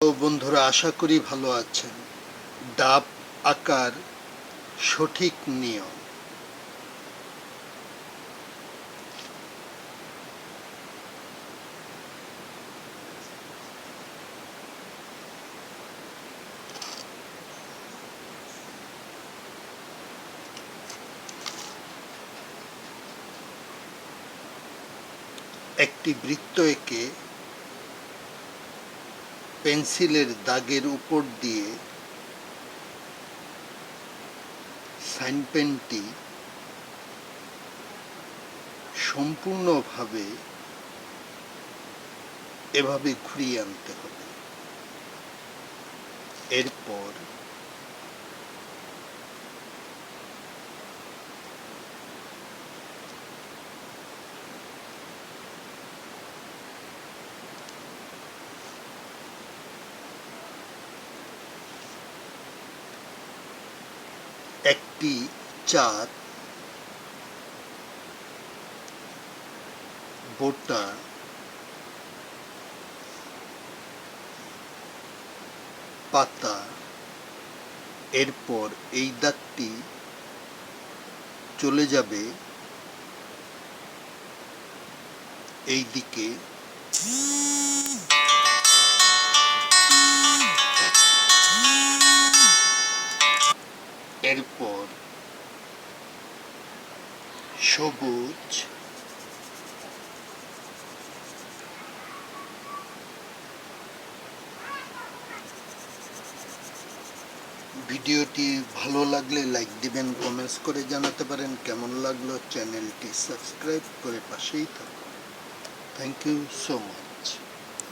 তো বন্ধুরা, আশা করি ভালো আছেন। ডাব আঁকার সঠিক নিয়ম। একটি বৃত্ত এঁকে পেন্সিলের দাগের উপর দিয়ে সাইন পেনটি সম্পূর্ণভাবে এভাবে ঘুরিয়ে আনতে হবে। এরপর একটি চার বোটা পাতা, এরপর এই দাগটি চলে যাবে এই দিকে, এরপর সবুজ, ভিডিওটি ভালো লাগলে লাইক দিবেন, কমেন্টস করে জানাতে পারেন কেমন লাগলো। চ্যানেলটি সাবস্ক্রাইব করে পাশেই থাকুন। Thank you so much.